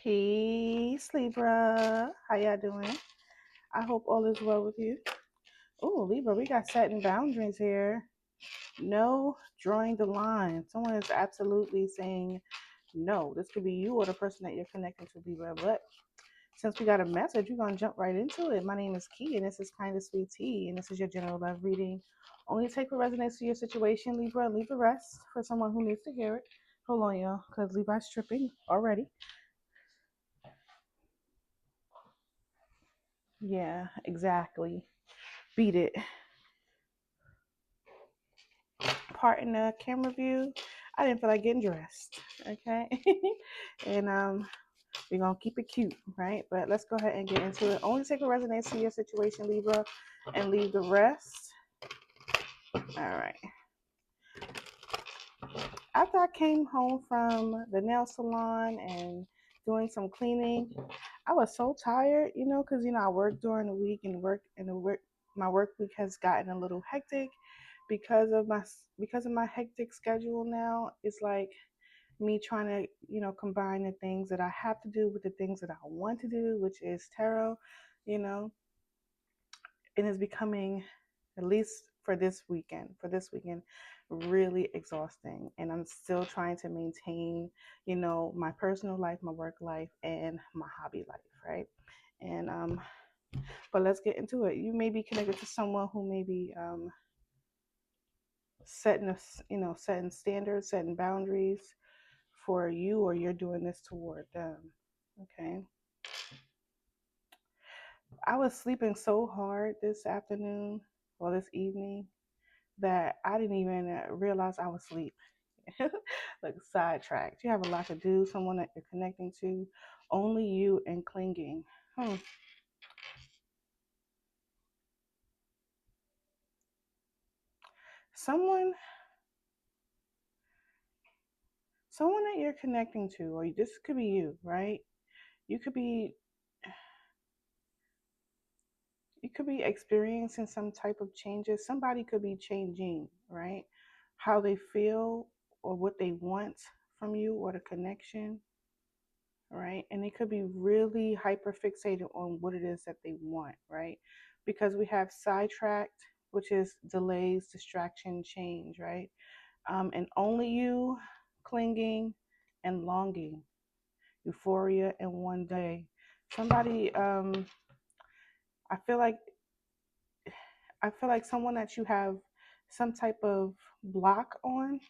Peace, Libra. How y'all doing? I hope all is well with you. Oh, Libra, we got setting boundaries here. No drawing the line. Someone is absolutely saying no. This could be you or the person that you're connecting to, Libra. But since we got a message, we're going to jump right into it. My name is Key, and this is Kind of Sweet Tea, and this is your general love reading. Only take what resonates to your situation, Libra, and leave the rest for someone who needs to hear it. Hold on, y'all, because Levi's tripping already. Yeah, exactly. Beat it. Part in the camera view. I didn't feel like getting dressed. Okay. And we're gonna keep it cute, right? But let's go ahead and get into it. Only take what resonates to your situation, Libra, and leave the rest. All right. After I came home from the nail salon and doing some cleaning, I was so tired, because I work during the week and my work week has gotten a little hectic because of my hectic schedule now. It's like me trying to, combine the things that I have to do with the things that I want to do, which is tarot, you know, and it's becoming, at least for this weekend, really exhausting. And I'm still trying to maintain, my personal life, my work life, and my hobby life, right? And but let's get into it. You may be connected to someone who may be setting standards, setting boundaries for you, or you're doing this toward them. Okay. I was sleeping so hard this afternoon or this evening that I didn't even realize I was asleep. Like sidetracked. You have a lot to do, someone that you're connecting to, only you and clinging. Hmm. Someone someone that you're connecting to, or this could be you, right? You could be you could be experiencing some type of changes. Somebody could be changing, right? How they feel or what they want from you or the connection, right? And they could be really hyper fixated on what it is that they want, right? Because we have sidetracked, which is delays, distraction, change, right? And only you, clinging and longing, euphoria in one day. Somebody, I feel like someone that you have some type of block on,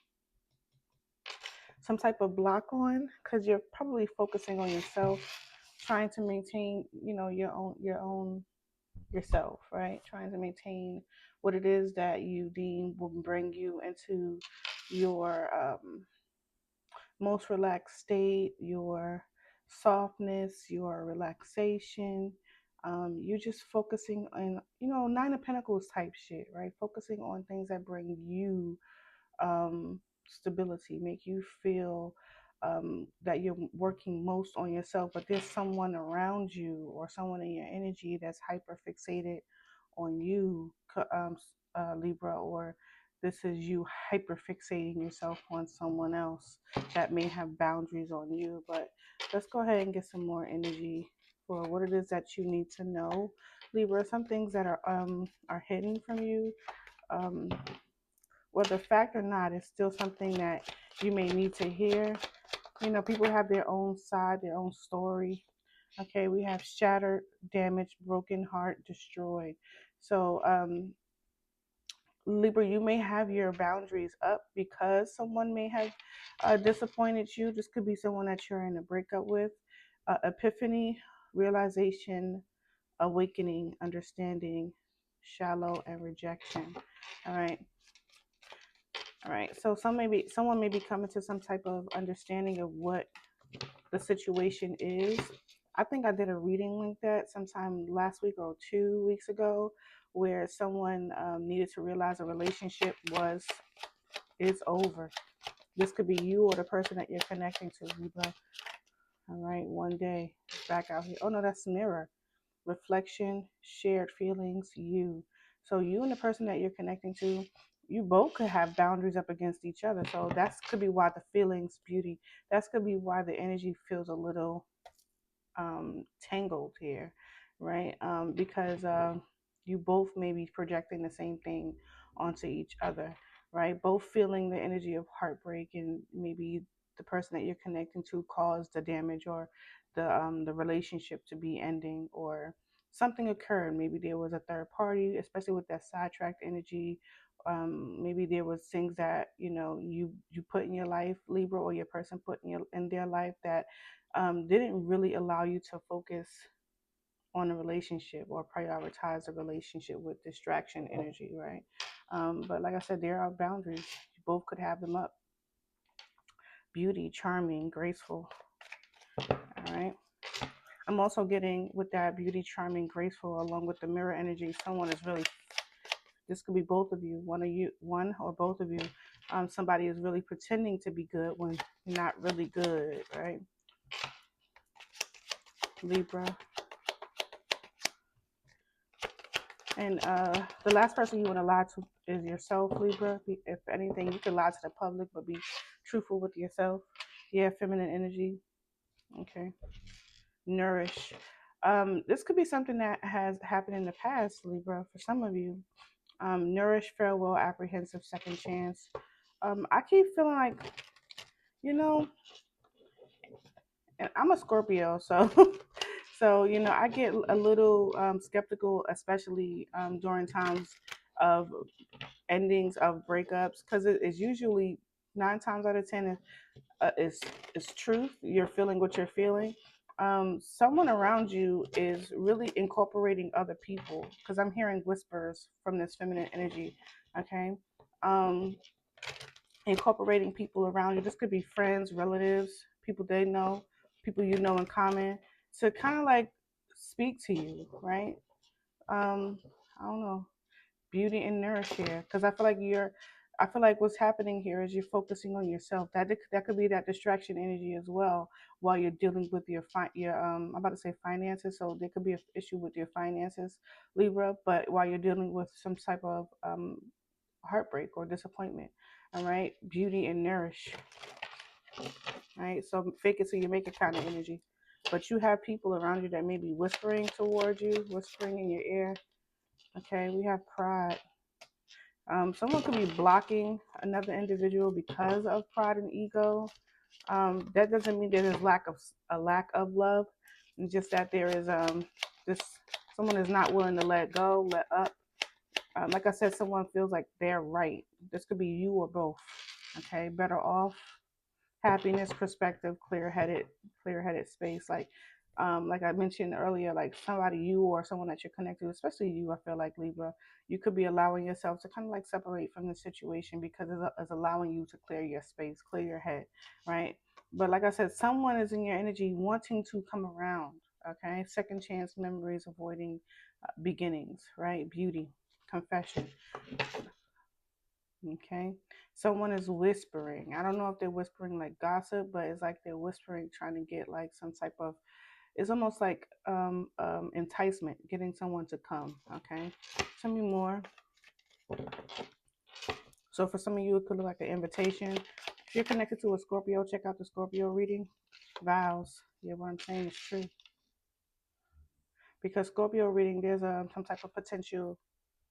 because you're probably focusing on yourself, trying to maintain, your own yourself, right? Trying to maintain what it is that you deem will bring you into your most relaxed state, your softness, your relaxation. You're just focusing on, Nine of Pentacles type shit, right? Focusing on things that bring you stability, make you feel that you're working most on yourself, but there's someone around you or someone in your energy that's hyper fixated on you, Libra, or this is you hyper fixating yourself on someone else that may have boundaries on you. But let's go ahead and get some more energy for what it is that you need to know, Libra. Some things that are hidden from you. Um, Whether fact or not, it's still something that you may need to hear. People have their own side, their own story. Okay, we have shattered, damaged, broken heart, destroyed. So, Libra, you may have your boundaries up because someone may have disappointed you. This could be someone that you're in a breakup with. Epiphany, realization, awakening, understanding, shallow, and rejection. All right. All right. So someone may be coming to some type of understanding of what the situation is. I think I did a reading like that sometime last week or 2 weeks ago, where someone needed to realize a relationship is over. This could be you or the person that you're connecting to, Libra. All right, one day back out here. Oh no, that's mirror. Reflection, shared feelings, you. So you and the person that you're connecting to, you both could have boundaries up against each other. So that could be why the feelings, beauty. That could be why the energy feels a little. tangled here, right? Because you both may be projecting the same thing onto each other, right? Both feeling the energy of heartbreak, and maybe the person that you're connecting to caused the damage, or the relationship to be ending, or something occurred. Maybe there was a third party, especially with that sidetracked energy. Maybe there was things that you put in your life, Libra, or your person put in their life, that didn't really allow you to focus on a relationship or prioritize a relationship with distraction energy, right? But like I said, there are boundaries. You both could have them up. Beauty, charming, graceful. All right. I'm also getting with that beauty, charming, graceful, along with the mirror energy. Someone is really, this could be both of you, one or both of you. Somebody is really pretending to be good when you're not really good, right? Libra. And the last person you want to lie to is yourself, Libra. If anything, you can lie to the public, but be truthful with yourself. Yeah, feminine energy. Okay. Nourish. This could be something that has happened in the past, Libra, for some of you. Nourish, farewell, apprehensive, second chance. I keep feeling like, you know, and I'm a Scorpio, so so I get a little skeptical, especially during times of endings of breakups, because it is usually 9 times out of 10 is truth. You're feeling what you're feeling. Someone around you is really incorporating other people, because I'm hearing whispers from this feminine energy. Okay. um Incorporating people around you. This could be friends, relatives, people they know, people you know in common, to kind of like speak to you, right? I don't know. Beauty and nourish here, because I feel like what's happening here is you're focusing on yourself. That could be that distraction energy as well, while you're dealing with your I'm about to say finances. So there could be an issue with your finances, Libra, but while you're dealing with some type of heartbreak or disappointment. All right, beauty and nourish. All right, so fake it till you make it kind of energy. But you have people around you that may be whispering towards you, whispering in your ear. Okay, we have pride. Someone could be blocking another individual because of pride and ego. That doesn't mean there's a lack of love. It's just that there is this someone is not willing to let go, let up. Like I said, someone feels like they're right. This could be you or both. Okay, better off, happiness, perspective, clear headed space. Like I mentioned earlier, like somebody, you or someone that you're connected to, especially you, I feel like Libra, you could be allowing yourself to kind of like separate from the situation, because it's allowing you to clear your space, clear your head, right? But like I said, someone is in your energy wanting to come around. Okay, second chance memories, avoiding beginnings, right? Beauty, confession. Okay. Someone is whispering. I don't know if they're whispering like gossip, but it's like they're whispering, trying to get like some type of, it's almost like enticement, getting someone to come. Okay. Tell me more. So for some of you, it could look like an invitation. If you're connected to a Scorpio, check out the Scorpio reading. Vows. Yeah, what I'm saying is true. Because Scorpio reading, there's some type of potential.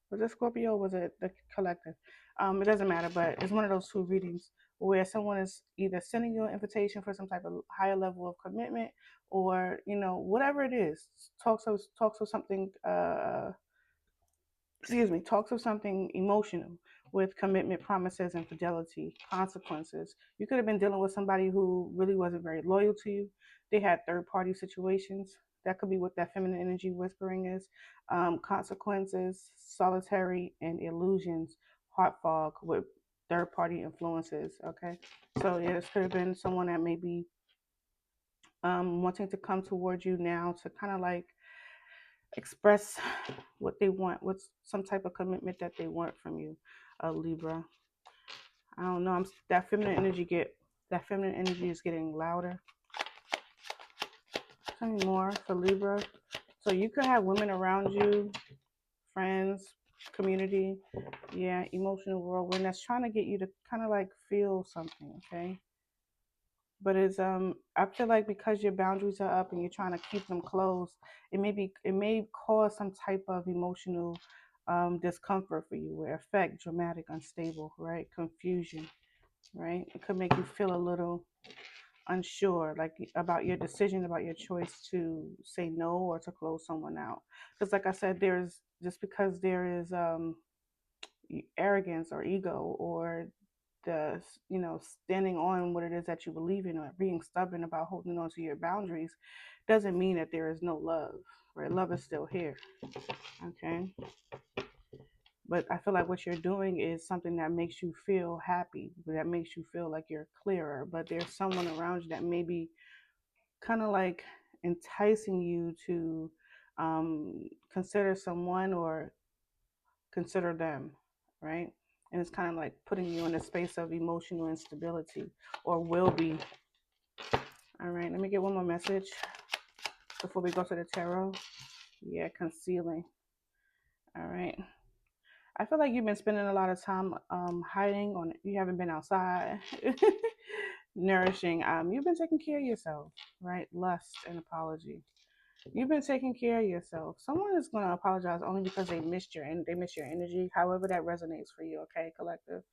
Was it Scorpio or was it the collective? It doesn't matter, but it's one of those two readings where someone is either sending you an invitation for some type of higher level of commitment, or whatever it is. Talks of something. Excuse me. Talks of something emotional, with commitment, promises, and fidelity, consequences. You could have been dealing with somebody who really wasn't very loyal to you. They had third party situations. That could be what that feminine energy whispering is. Consequences, solitary, and illusions, heart fog with third party influences. Okay. So, yeah, this could have been someone that may be wanting to come towards you now to kind of like express what they want, what's some type of commitment that they want from you, Libra. I don't know. That feminine energy is getting louder. Tell me more for Libra. So you could have women around you, friends, community, yeah, emotional whirlwind that's trying to get you to kind of like feel something. Okay. But it's I feel like because your boundaries are up and you're trying to keep them closed, it may cause some type of emotional discomfort for you, where affect, dramatic, unstable, right? Confusion, right? It could make you feel a little unsure, like about your decision, about your choice to say no or to close someone out. Because, like I said, there's just because there is arrogance or ego or the standing on what it is that you believe in or being stubborn about holding on to your boundaries doesn't mean that there is no love, right? Love is still here. Okay, but I feel like what you're doing is something that makes you feel happy, that makes you feel like you're clearer, but there's someone around you that may be kind of like enticing you to consider someone or consider them, right? And it's kind of like putting you in a space of emotional instability, or will be. All right, let me get one more message before we go to the tarot. Yeah, concealing. All right. I feel like you've been spending a lot of time hiding on. You haven't been outside, nourishing. You've been taking care of yourself, right? Lust and apology. You've been taking care of yourself. Someone is going to apologize only because they missed your energy. However, that resonates for you. Okay, collective.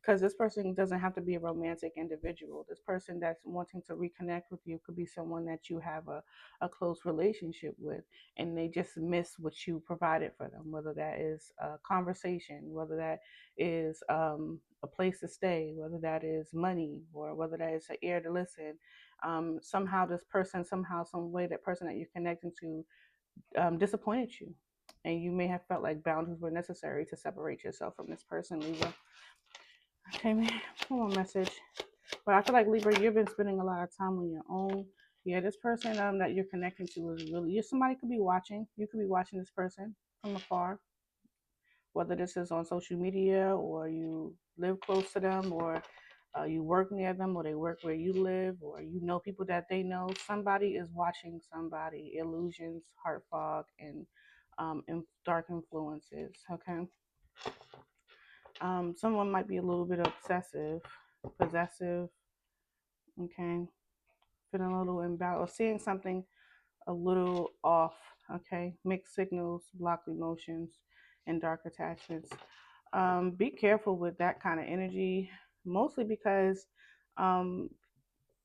Because this person doesn't have to be a romantic individual. This person that's wanting to reconnect with you could be someone that you have a close relationship with, and they just miss what you provided for them, whether that is a conversation, whether that is a place to stay, whether that is money, or whether that is an ear to listen. Somehow this person, somehow, some way, that person that you're connecting to disappointed you. And you may have felt like boundaries were necessary to separate yourself from this person, Libra. Okay, man, one more message. But I feel like Libra, you've been spending a lot of time on your own. Yeah, this person that you're connecting to is really somebody could be watching. You could be watching this person from afar, whether this is on social media or you live close to them or you work near them or they work where you live or you know people that they know. Somebody is watching somebody. Illusions, heart fog, and dark influences. Okay. Someone might be a little bit obsessive, possessive. Okay, feeling a little imbalanced, or seeing something a little off. Okay, mixed signals, blocked emotions, and dark attachments. Be careful with that kind of energy, mostly because, um,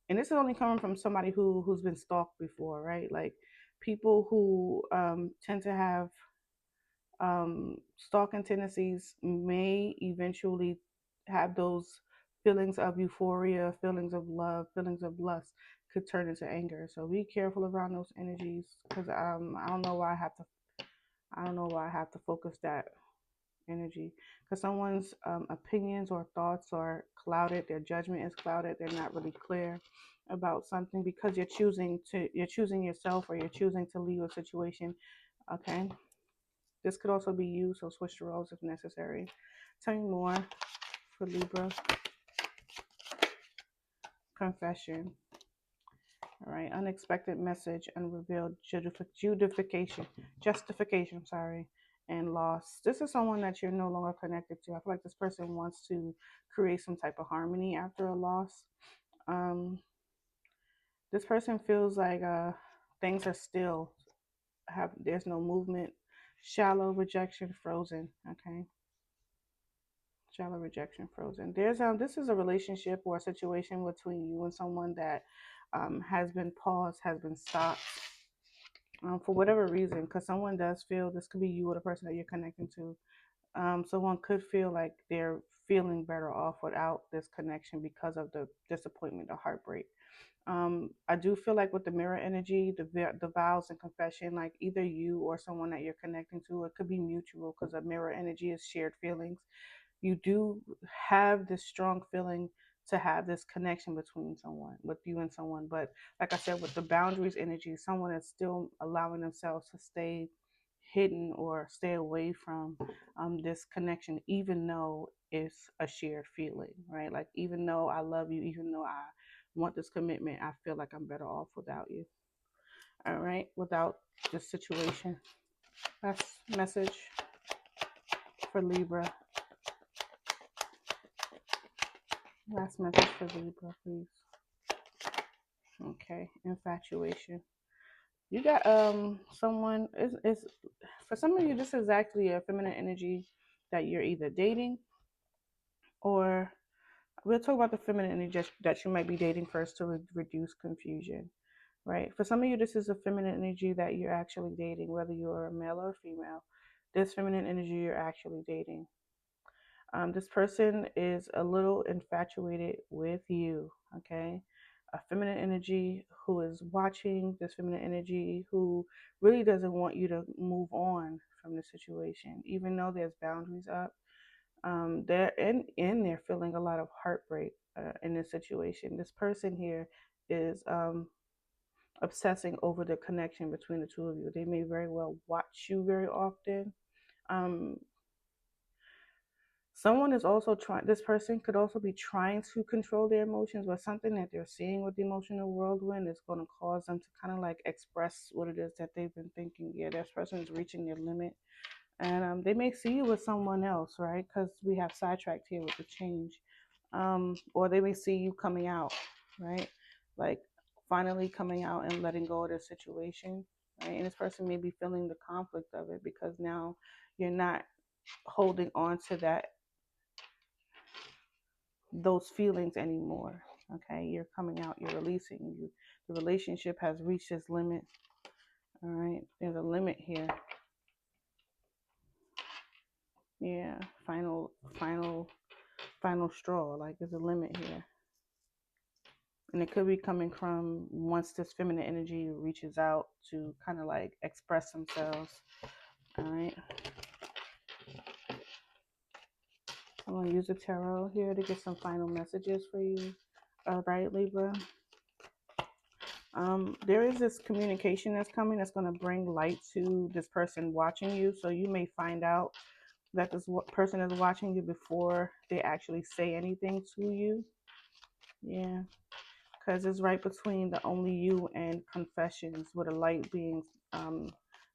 and this is only coming from somebody who's been stalked before, right? Like people who tend to have stalking tendencies may eventually have those feelings of euphoria, feelings of love, feelings of lust could turn into anger. So be careful around those energies because I don't know why I don't know why I have to focus that energy because someone's opinions or thoughts are clouded, their judgment is clouded, they're not really clear about something because you're choosing yourself or you're choosing to leave a situation. Okay, this could also be you, so switch the roles if necessary. Tell me more for Libra. Confession. All right. Unexpected message, unrevealed justification, sorry, and loss. This is someone that you're no longer connected to. I feel like this person wants to create some type of harmony after a loss. Um, this person feels like things are still there's no movement. Shallow rejection, frozen. Okay. Shallow rejection, frozen. There's this is a relationship or a situation between you and someone that has been paused, has been stopped for whatever reason. Because someone does feel this could be you or the person that you're connecting to. Someone could feel like they're feeling better off without this connection because of the disappointment, the heartbreak. I do feel like with the mirror energy, the vows and confession, like either you or someone that you're connecting to, it could be mutual because a mirror energy is shared feelings. You do have this strong feeling to have this connection between someone, with you and someone. But like I said, with the boundaries energy, someone is still allowing themselves to stay hidden or stay away from this connection, even though it's a shared feeling, right? Like, even though I love you, even though I want this commitment, I feel like I'm better off without you. All right, without this situation. That's message for Libra. Last message for Libra, please. Okay, infatuation. You got someone is for some of you this is actually a feminine energy that you're either dating or we'll talk about the feminine energy that you might be dating first to reduce confusion, right? For some of you this is a feminine energy that you're actually dating, whether you're a male or female. This feminine energy you're actually dating. This person is a little infatuated with you, okay? A feminine energy who is watching, this feminine energy who really doesn't want you to move on from the situation, even though there's boundaries up. They're in there feeling a lot of heartbreak in this situation. This person here is obsessing over the connection between the two of you. They may very well watch you very often. Um, Someone is also trying, this person could also be trying to control their emotions, but something that they're seeing with the emotional whirlwind is going to cause them to kind of like express what it is that they've been thinking. Yeah, this person is reaching their limit. And they may see you with someone else, right? Because we have sidetracked here with the change. Or they may see you coming out, right? Like finally coming out and letting go of the situation, right? And this person may be feeling the conflict of it because now you're not holding on to those feelings anymore. Okay, you're coming out, you're releasing. The relationship has reached its limit. All right, there's a limit here. Yeah, final straw. Like there's a limit here, and it could be coming from once this feminine energy reaches out to kind of like express themselves. All right, I'm gonna use the tarot here to get some final messages for you. All right, Libra. There is this communication that's coming that's going to bring light to this person watching you. So you may find out that this person is watching you before they actually say anything to you. Yeah, because it's right between the only you and confessions with a light being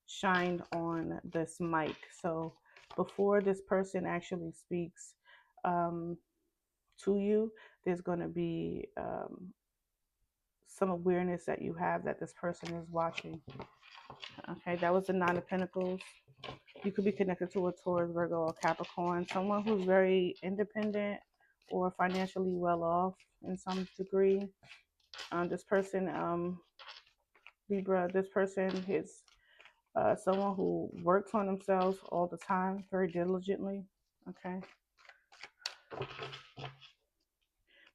shined on this mic. So before this person actually speaks um, to you, there's going to be some awareness that you have that this person is watching. Okay, that was the Nine of Pentacles. You could be connected to a Taurus, Virgo, or Capricorn, someone who's very independent or financially well off in some degree. This person, Libra, this person is someone who works on themselves all the time, very diligently. Okay,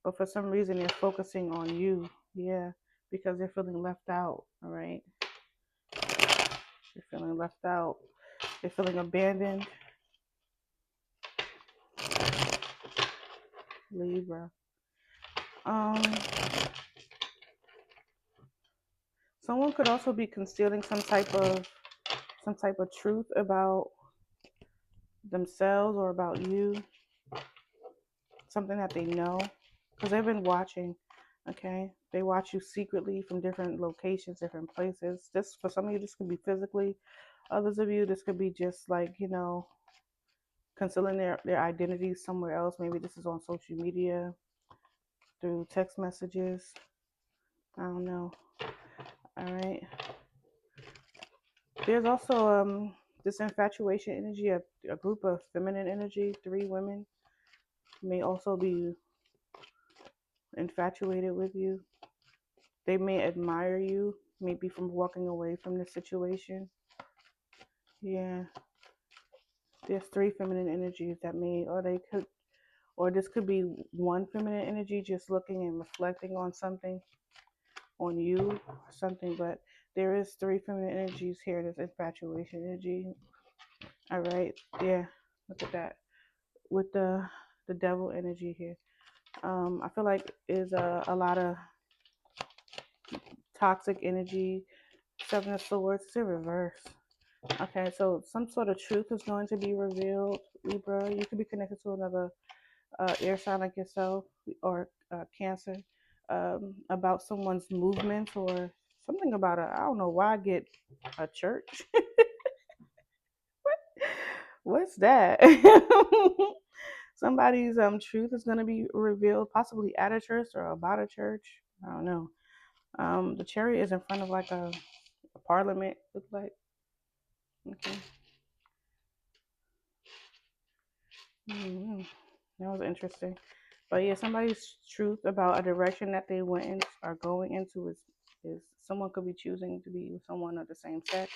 but for some reason they're focusing on you. Yeah, because they're feeling left out. All right, they're feeling left out. They're feeling abandoned. Libra. Um, Someone could also be concealing some type of truth about themselves or about you, something that they know, because they've been watching. Okay, they watch you secretly from different locations, different places. This for some of you, this could be physically. Others of you, this could be just like concealing their identities somewhere else. Maybe this is on social media through text messages. I don't know. All right. There's also this infatuation energy, a group of feminine energy, three women may also be infatuated with you. They may admire you, maybe from walking away from the situation. Yeah, there's three feminine energies that may, or they could, or this could be one feminine energy just looking and reflecting on something, on you, or something. But there is three feminine energies here. There's infatuation energy. All right, yeah, look at that with the devil energy here. I feel like is a lot of toxic energy. Seven of Swords, it's in reverse. Okay, so some sort of truth is going to be revealed, Libra. You could be connected to another air sign like yourself or Cancer about someone's movements or something about I don't know why I get a church. What's that? Somebody's truth is going to be revealed, possibly at a church or about a church. I don't know. The chariot is in front of like a parliament, look like. Okay. Hmm. That was interesting. But yeah, somebody's truth about a direction that they went in are going into is someone could be choosing to be with someone of the same sex.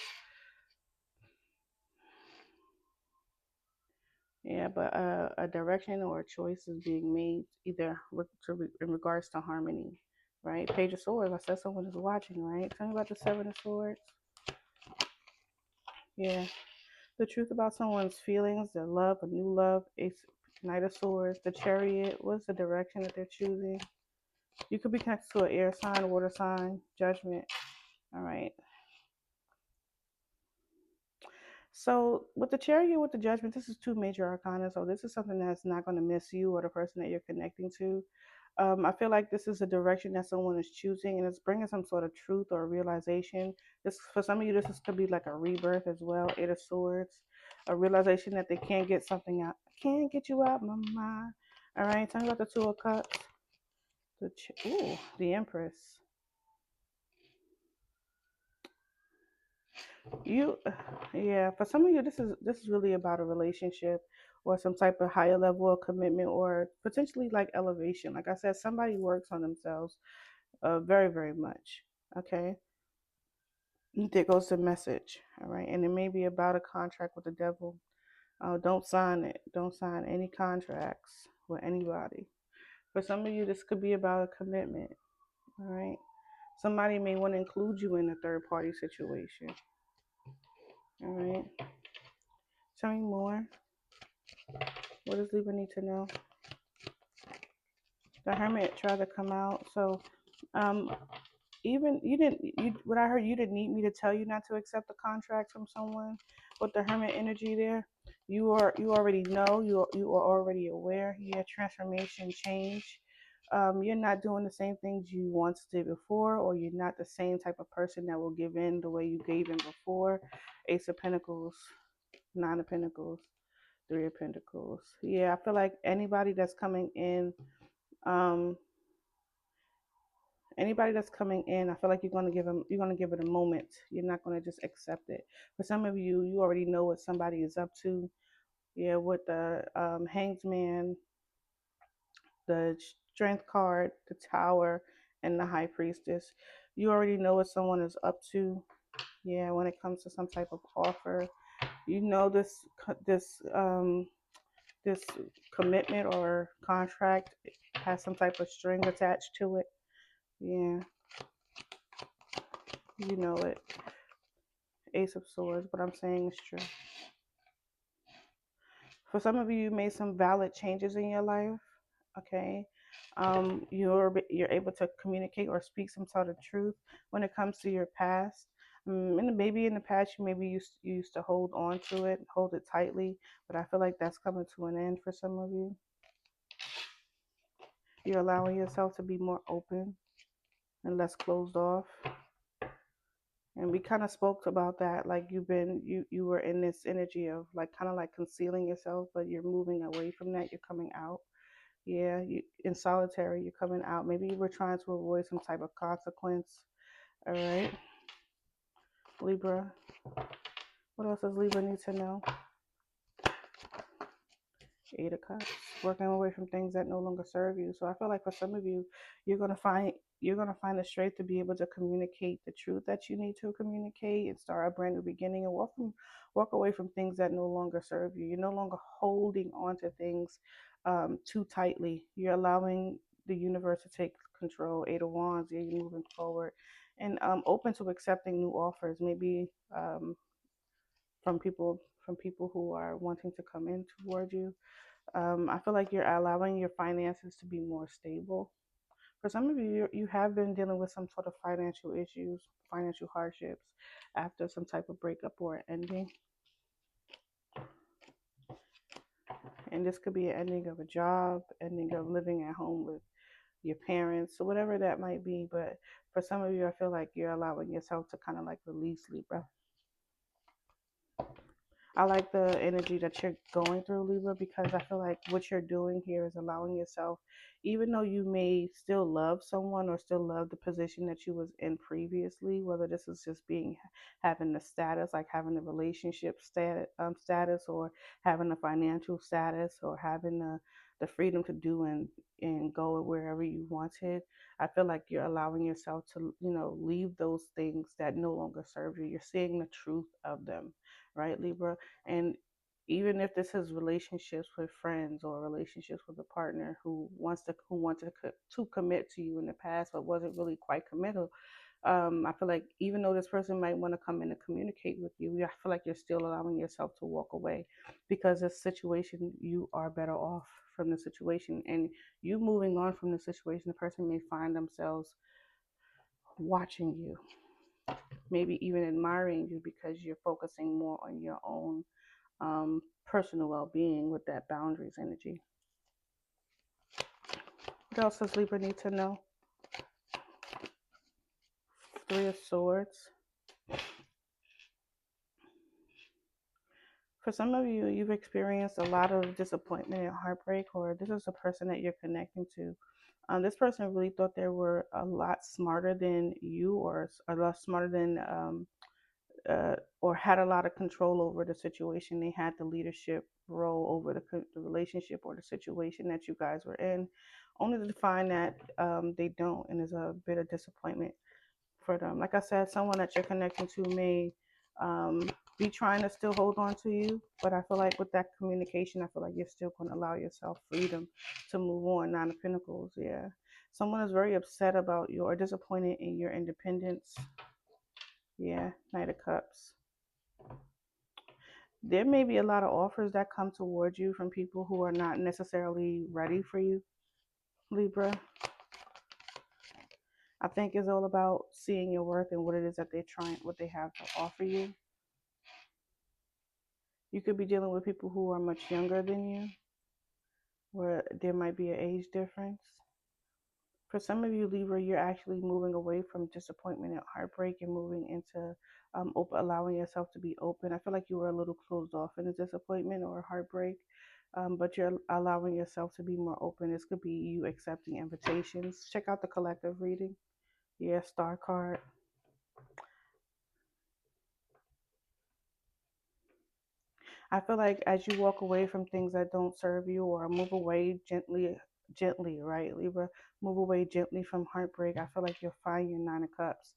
Yeah, but a direction or a choice is being made either in regards to harmony, right? Page of Swords. I said someone is watching, right? Tell me about the Seven of Swords. Yeah, the truth about someone's feelings, their love, a new love. Ace, Knight of Swords, the Chariot. What's the direction that they're choosing? You could be connected to an air sign, water sign, Judgment. All right. So with the Chariot, with the Judgment, this is two major arcana. So this is something that's not going to miss you or the person that you're connecting to. I feel like this is a direction that someone is choosing, and it's bringing some sort of truth or realization. This for some of you, could be like a rebirth as well. Eight of Swords, a realization that they can't get something out, can't get you out my mind. All right, tell me about the Two of Cups. The Empress. You, yeah, for some of you, this is really about a relationship or some type of higher level of commitment or potentially like elevation. Like I said, somebody works on themselves very, very much. Okay. There goes the message. All right. And it may be about a contract with the devil. Don't sign it. Don't sign any contracts with anybody. For some of you, this could be about a commitment. All right. Somebody may want to include you in a third party situation. All right. Tell me more. What does Libra need to know? The Hermit tried to come out. So, um, even you didn't. What I heard, you didn't need me to tell you not to accept the contract from someone. With the Hermit energy there, you already know. You are already aware. Yeah, transformation, change. You're not doing the same things you once did before, or you're not the same type of person that will give in the way you gave in before. Ace of Pentacles, Nine of Pentacles, Three of Pentacles. Yeah, I feel like um, anybody that's coming in, I feel like you're gonna give it a moment. You're not gonna just accept it. For some of you, you already know what somebody is up to. Yeah, with the Hangsman, the Strength card, the Tower, and the High Priestess, you already know what someone is up to. Yeah, when it comes to some type of offer, you know this commitment or contract has some type of string attached to it. Yeah, you know it. Ace of Swords, what I'm saying is true. For some of you, you made some valid changes in your life. Okay, you're able to communicate or speak some sort of truth when it comes to your past. And maybe in the past you used to hold on to it, hold it tightly, but I feel like that's coming to an end for some of you. You're allowing yourself to be more open and less closed off. And we kind of spoke about that, like you were in this energy of like kind of like concealing yourself, but you're moving away from that. You're coming out. Yeah, you in solitary. You're coming out. Maybe you were trying to avoid some type of consequence. All right, Libra. What else does Libra need to know? Eight of Cups, working away from things that no longer serve you. So I feel like for some of you, you're gonna find you're gonna find the strength to be able to communicate the truth that you need to communicate and start a brand new beginning and walk away from things that no longer serve you. You're no longer holding on to things too tightly. You're allowing the universe to take control. Eight of Wands, yeah, you're moving forward and open to accepting new offers. Maybe from people who are wanting to come in toward you. I feel like you're allowing your finances to be more stable. For some of you, you have been dealing with some sort of financial issues, financial hardships after some type of breakup or ending. And this could be an ending of a job, ending of living at home with your parents, or whatever that might be. But for some of you, I feel like you're allowing yourself to kind of like release Libra. I like the energy that you're going through, Libra, because I feel like what you're doing here is allowing yourself, even though you may still love someone or still love the position that you was in previously, whether this is just being having the status, like having the relationship status, or having a financial status, or having the freedom to do and go wherever you wanted. I feel like you're allowing yourself to, leave those things that no longer serve you. You're seeing the truth of them, right, Libra? And even if this is relationships with friends or relationships with a partner who wanted to commit to you in the past but wasn't really quite committed, I feel like even though this person might want to come in and communicate with you, I feel like you're still allowing yourself to walk away, because this situation, you are better off from the situation, and you moving on from the situation, the person may find themselves watching you, maybe even admiring you, because you're focusing more on your own personal well-being with that boundaries energy. What else does Libra need to know? Three of Swords. For some of you, you've experienced a lot of disappointment and heartbreak, or this is a person that you're connecting to. This person really thought they were a lot smarter than you, or a lot smarter than, or had a lot of control over the situation. They had the leadership role over the relationship or the situation that you guys were in, only to find that they don't, and there's a bit of disappointment for them. Like I said, someone that you're connecting to may be trying to still hold on to you, but I feel like with that communication, I feel like you're still going to allow yourself freedom to move on. Nine of Pentacles, yeah. Someone is very upset about you or disappointed in your independence. Yeah, Knight of Cups. There may be a lot of offers that come towards you from people who are not necessarily ready for you, Libra. I think it's all about seeing your worth and what it is that what they have to offer you. You could be dealing with people who are much younger than you, where there might be an age difference. For some of you, Libra, you're actually moving away from disappointment and heartbreak and moving into allowing yourself to be open. I feel like you were a little closed off in a disappointment or heartbreak, but you're allowing yourself to be more open. This could be you accepting invitations. Check out the collective reading. Yeah, Star card. I feel like as you walk away from things that don't serve you, or move away gently, right, Libra? Move away gently from heartbreak. I feel like you'll find your Nine of Cups.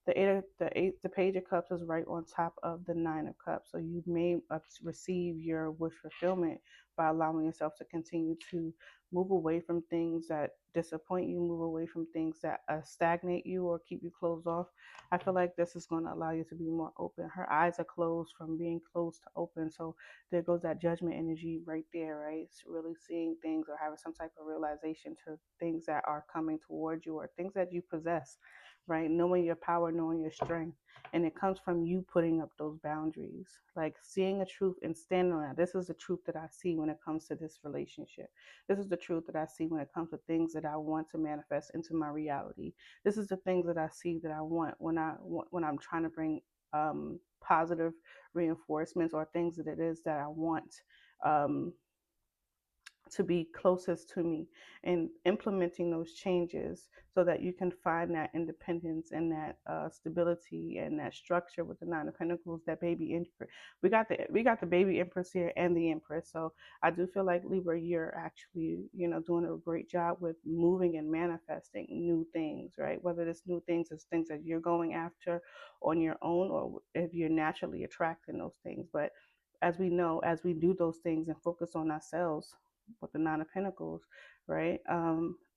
The Page of Cups is right on top of the Nine of Cups, so you may receive your wish fulfillment by allowing yourself to continue to move away from things that disappoint you, move away from things that stagnate you or keep you closed off. I feel like this is going to allow you to be more open. Her eyes are closed from being closed to open, so there goes that judgment energy right there, right? It's really seeing things or having some type of realization to things that are coming towards you or things that you possess, right? Knowing your power, knowing your strength. And it comes from you putting up those boundaries, like seeing a truth and standing on that. This is the truth that I see when it comes to this relationship. This is the truth that I see when it comes to things that I want to manifest into my reality. This is the things that I see that I want when I'm trying to bring positive reinforcements or things that it is that I want um, to be closest to me, and implementing those changes so that you can find that independence and that stability and that structure with the Nine of Pentacles. That baby empress, we got the baby empress here and the empress. So I do feel like, Libra, you're actually doing a great job with moving and manifesting new things, right? Whether this new things is things that you're going after on your own, or if you're naturally attracting those things. But as we know, as we do those things and focus on ourselves with the Nine of Pentacles, right?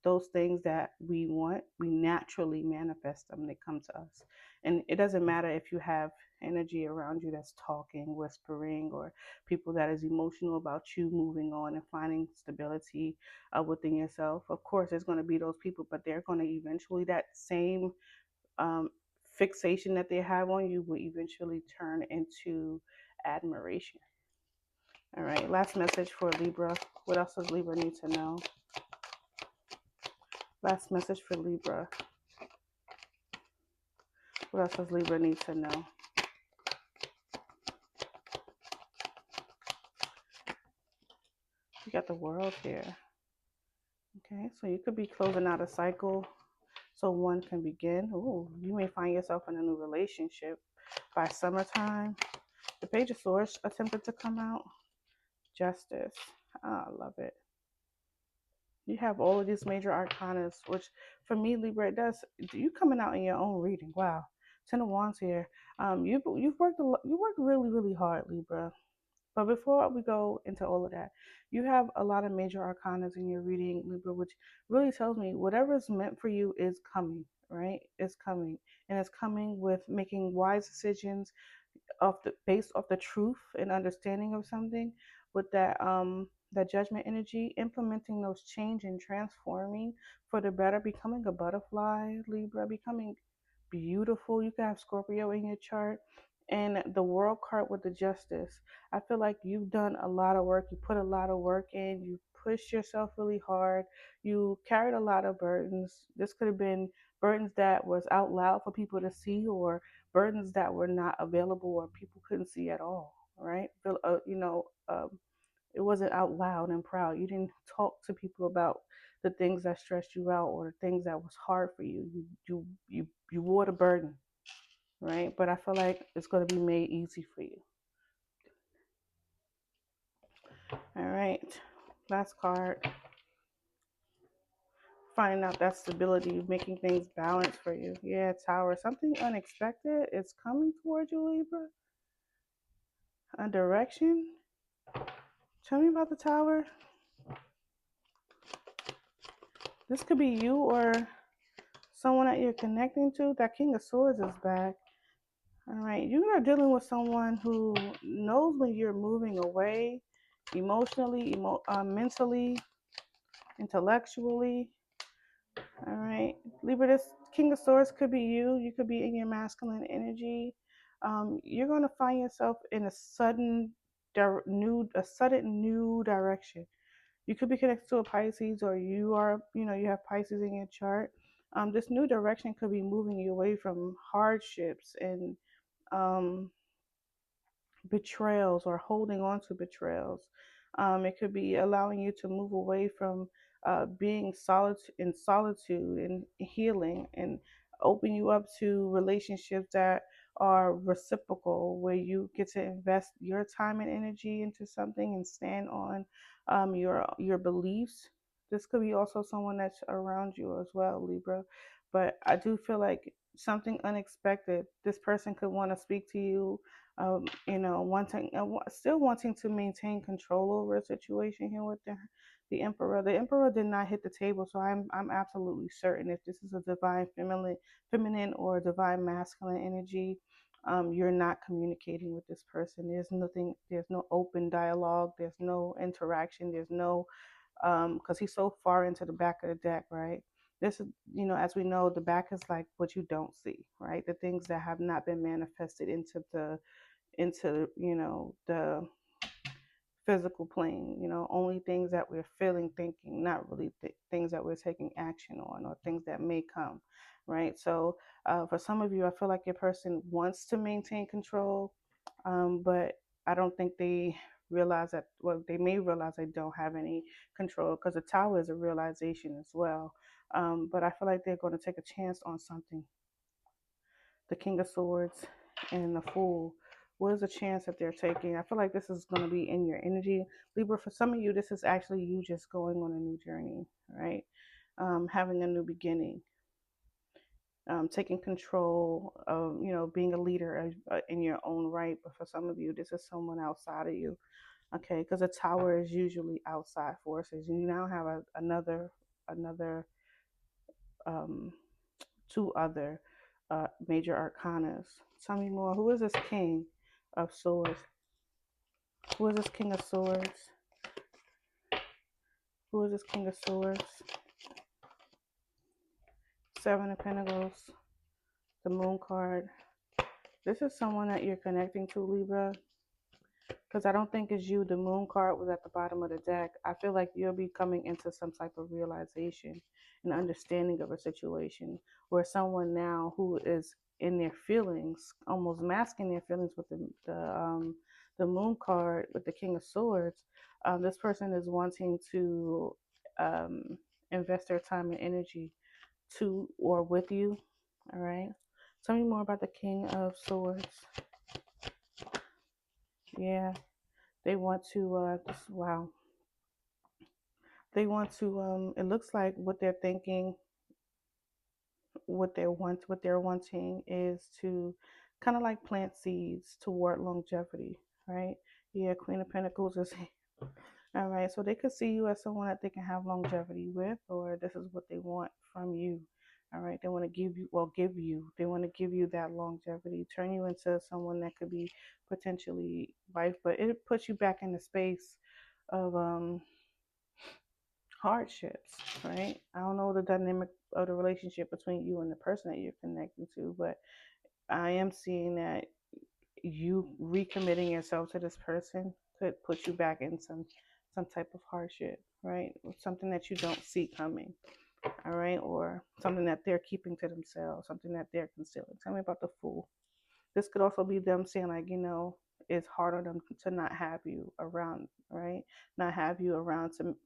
Those things that we want, we naturally manifest them. They come to us. And it doesn't matter if you have energy around you that's talking, whispering, or people that is emotional about you moving on and finding stability within yourself. Of course, there's going to be those people, but they're going to eventually, that same fixation that they have on you will eventually turn into admiration. All right, last message for Libra. What else does Libra need to know? Last message for Libra. What else does Libra need to know? You got the world here. Okay, so you could be closing out a cycle so one can begin. Ooh, you may find yourself in a new relationship by summertime. The Page of Swords attempted to come out. Justice. I love it. You have all of these major arcanas, which for me, Libra, it does. You coming out in your own reading. Wow. Ten of Wands here. You've worked you worked really really hard, Libra. But before we go into all of that, you have a lot of major arcanas in your reading, Libra, which really tells me whatever is meant for you is coming, right? It's coming. And it's coming with making wise decisions based off the truth and understanding of something, with that judgment energy, implementing those change and transforming for the better, becoming a butterfly, Libra, becoming beautiful. You can have Scorpio in your chart. And the world card with the justice. I feel like you've done a lot of work. You put a lot of work in. You pushed yourself really hard. You carried a lot of burdens. This could have been burdens that was out loud for people to see, or burdens that were not available or people couldn't see at all. Right? It wasn't out loud and proud. You didn't talk to people about the things that stressed you out or the things that was hard for you. You wore the burden, right? But I feel like it's going to be made easy for you. All right, last card. Finding out that stability, making things balance for you. Yeah, Tower. Something unexpected is coming towards you, Libra. A direction. Tell me about the Tower. This could be you or someone that you're connecting to. That King of Swords is back. All right, you are dealing with someone who knows when you're moving away, emotionally, mentally, intellectually. All right, Libra, this King of Swords could be you. You could be in your masculine energy. You're going to find yourself in a sudden new direction. You could be connected to a Pisces, or you have Pisces in your chart. This new direction could be moving you away from hardships and um, betrayals, or holding on to betrayals. It could be allowing you to move away from being in solitude and healing, and open you up to relationships that are reciprocal, where you get to invest your time and energy into something and stand on your beliefs. This could be also someone that's around you as well, Libra. But I do feel like something unexpected. This person could want to speak to you, still wanting to maintain control over a situation here with the Emperor. The Emperor did not hit the table, so I'm absolutely certain if this is a divine feminine or divine masculine energy, you're not communicating with this person. There's nothing. There's no open dialogue. There's no interaction. There's no because he's so far into the back of the deck, right? This is, as we know, the back is like what you don't see, right? The things that have not been manifested into the physical plane, only things that we're feeling, thinking, not really things that we're taking action on, or things that may come, right? So for some of you, I feel like your person wants to maintain control, but I don't think they realize that. Well, they may realize they don't have any control, because the Tower is a realization as well. But I feel like they're going to take a chance on something. The King of Swords and the Fool. What is the chance that they're taking? I feel like this is going to be in your energy, Libra. For some of you, this is actually you just going on a new journey, right? Having a new beginning, taking control of, being a leader in your own right. But for some of you, this is someone outside of you, okay? Because a Tower is usually outside forces, and you now have another um, two other major arcanas. Tell me more. Who is this King of Swords? Who is this King of Swords? Who is this King of Swords? Seven of Pentacles. The Moon card. This is someone that you're connecting to, Libra. Because I don't think it's you. The Moon card was at the bottom of the deck. I feel like you'll be coming into some type of realization and understanding of a situation, where someone now who is in their feelings, almost masking their feelings with the the Moon card with the King of Swords, this person is wanting to um, invest their time and energy to or with you. All right. Tell me more about the King of Swords. Yeah, they want to. Wow. They want to. It looks like what they're thinking, what they're wanting is to kind of like plant seeds toward longevity, right? Yeah, Queen of Pentacles is all right. So they could see you as someone that they can have longevity with, or this is what they want from you. All right. They want to give you, well, give you. They want to give you that longevity, turn you into someone that could be potentially wife, but it puts you back in the space of hardships, right? I don't know the dynamic of the relationship between you and the person that you're connecting to, but I am seeing that you recommitting yourself to this person could put you back in some type of hardship, right? Something that you don't see coming, all right, or something that they're keeping to themselves, something that they're concealing. Tell me about the Fool. This could also be them saying like, it's hard on them to not have you around, right? Not have you around to,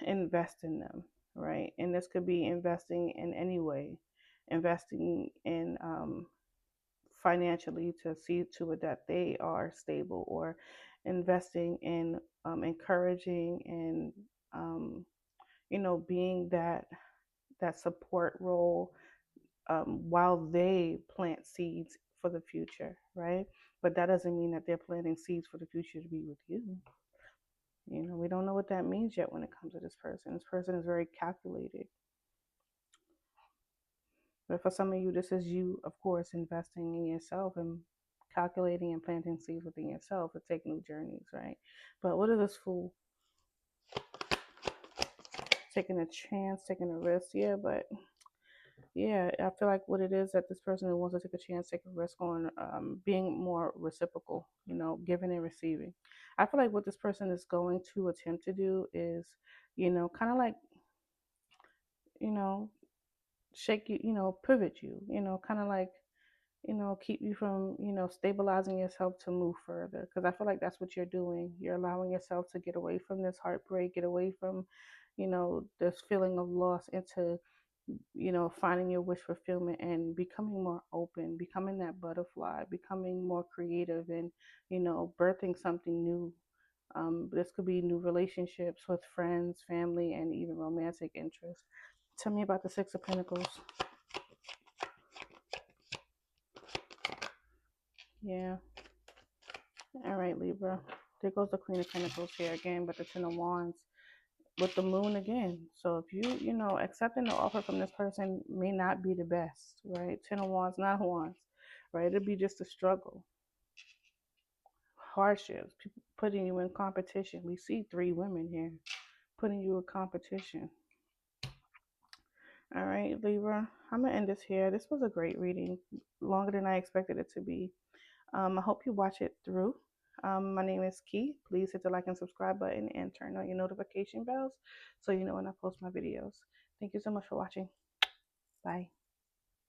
invest in them, right? And this could be investing in any way, investing in financially to see to it that they are stable, or investing in encouraging and being that support role while they plant seeds for the future, right? But that doesn't mean that they're planting seeds for the future to be with you. We don't know what that means yet when it comes to this person. This person is very calculated. But for some of you, this is you, of course, investing in yourself and calculating and planting seeds within yourself to take new journeys, right? But what is this Fool? Taking a chance, taking a risk, yeah, but yeah, I feel like what it is that this person wants to take a chance, take a risk on being more reciprocal, giving and receiving. I feel like what this person is going to attempt to do is, kind of like, you know, shake you, pivot you, kind of like, keep you from, stabilizing yourself to move further. Because I feel like that's what you're doing. You're allowing yourself to get away from this heartbreak, get away from, this feeling of loss into, finding your wish fulfillment and becoming more open, becoming that butterfly, becoming more creative and, birthing something new. This could be new relationships with friends, family, and even romantic interests. Tell me about the Six of Pentacles. Yeah. All right, Libra. There goes the Queen of Pentacles here again, but the Ten of Wands with the Moon again. So if accepting the offer from this person may not be the best, right? Ten of Wands, not Wands, right? It'll be just a struggle, hardships, people putting you in competition. We see three women here putting you in competition. All right, Libra. I'm gonna end this here. This was a great reading, longer than I expected it to be. I hope you watch it through. My name is Key. Please hit the like and subscribe button and turn on your notification bells so you know when I post my videos. Thank you so much for watching. Bye.